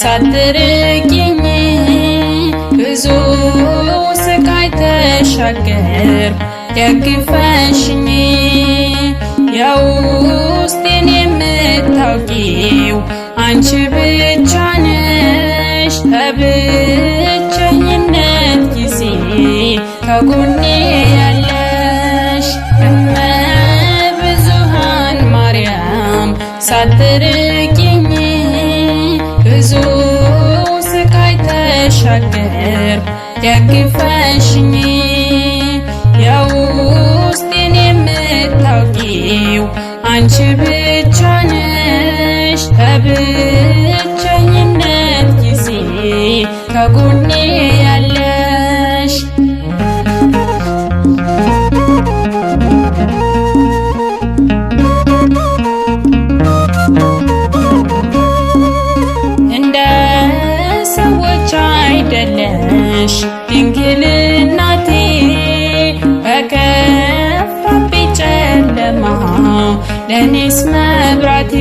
ሳትርቂኝ ብዙ ስቃይ ተሻገር ደግፈሽኝ የውስጤን የምታውቂው አንቺ ብቻ ነሽ በብቸኝነት ጊዜ ከጎኔ ያለሽ እመብዙኃን ማርያም ሳትርቂኝ ብዙ ስቃይ ተሻገር ደግፈሽኝ የውስጤን የምታውቂው አንቺ ብቻ ነሽ በብቸኝነት ጊዜ ከጎኔ ያለሽ እንደ ሰዎች አይደለሽ ድንግል እናቴ በከፋብኝ ጨለማ ለኔስ መብራቴ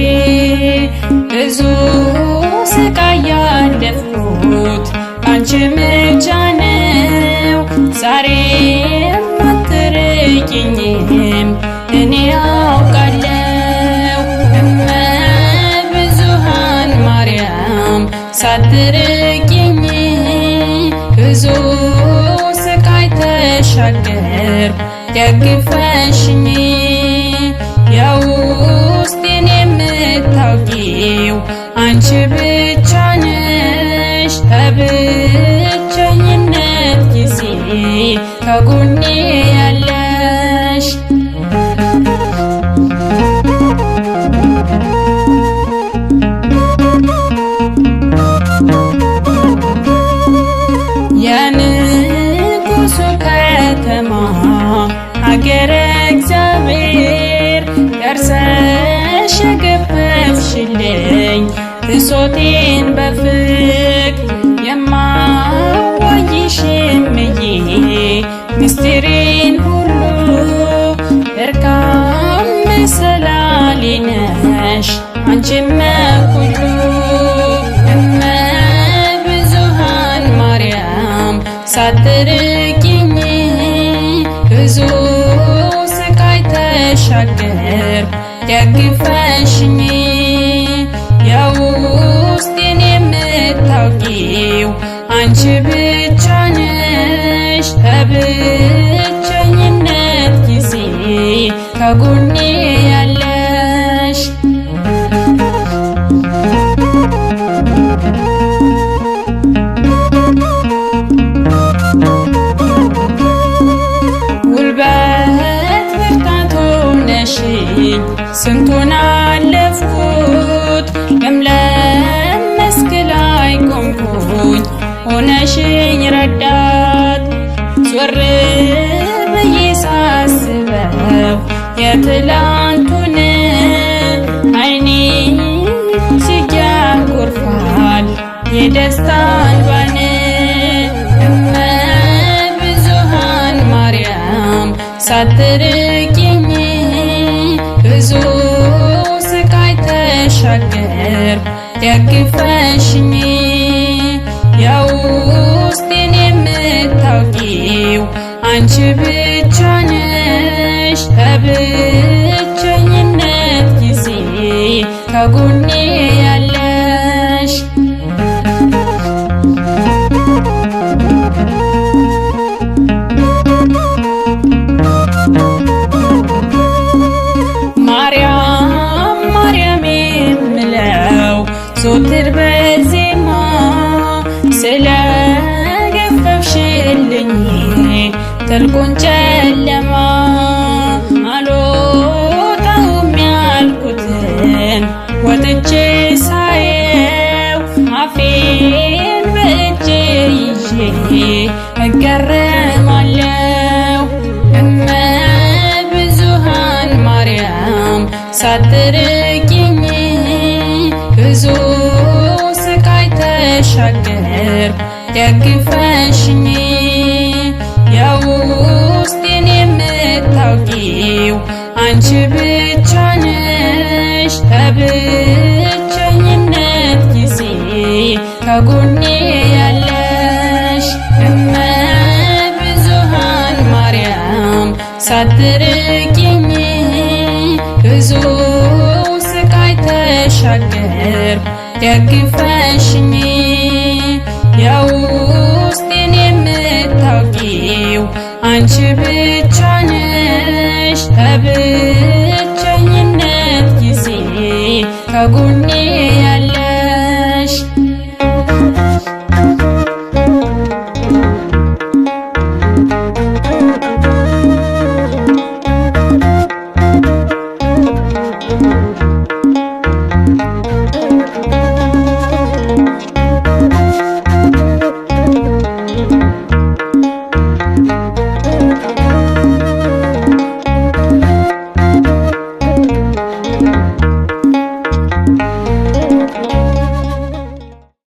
ብዙ ስቃይ ያለፍኩት አንቺ ምልጃ ነው ዛሬም አትርቂኝም እኔ አውቃለሁ እመብዙኃን ማርያም ሳትርቂኝ ብዙ ስቃይ ተሻገር ደግፈሽኝ የውስጤን የምታውቂው አንቺ ብቻ ነሽ በብቸኝነት ጊዜ ከጎኔ ያለሽ የንጉሡ ከተማ ሀገረ እግዚአብሔር ደርሰሽ የገፈፍሽልኝ ብሶቴን በፍቅር የማዋይሽ እምዬ ምስጢሬን ሁሉ እርካም መሰላሌ ነሽ አንቺም ሁሉ እመብዙኃን ማርያም ሳትርቂኝ ብዙ ስቃይ ተሻገር ደግፈሽኝ የውስጤን የምታውቂው አንቺ ብቻ ነሽ በብቸኝነት ጊዜ ከጎኔ ያለሽ ጉልበት ብርታት ሆነሽኝ ስንቱን አለፍኩት ለምለም መስክ ላይ ቆምኩኝ ሆነሽኝ ረዳት ዞር ብዬ ሳስበው የትላንቱን ዓይኔ እጅግ ያጎርፋል የደስታ እንባን እመብዙኃን ማርያም ሳትርቂኝ ብዙ ስቃይ ተሻገር ደግፈሽኝ የውስጤን የምታውቂው አንቺ ብቻ ነሽ በብቸኝነት ጊዜ ከጎኔ ያለሽ ማርያም ማርያም የምለው ዞትር በዜማ ስለገፈፍሽልኝ ጥልቁን ጨለማ አልወጣውም ያልኩትን ወጥቼ ሳየው አፌን በእጄ ይዤ እገረማለሁ እመብዙኃን ማርያም ሳትርቂኝ ብዙ ስቃይ ተሻገር ደግፈሽኝ የውስጤን የምታውቂው አንቺ ብቻ ነሽ በብቸኝነት ጊዜ ከጎኔ ያለሽ እመ ብዙኃን ማርያም ሳትርቂኝ ብዙ ስቃይ ተሻገርኩ ደግፈሽኝ የውስጤን የምታውቂው አንቺ ብቻ ነሽ በብቸኝነት ጊዜ ከጎኔ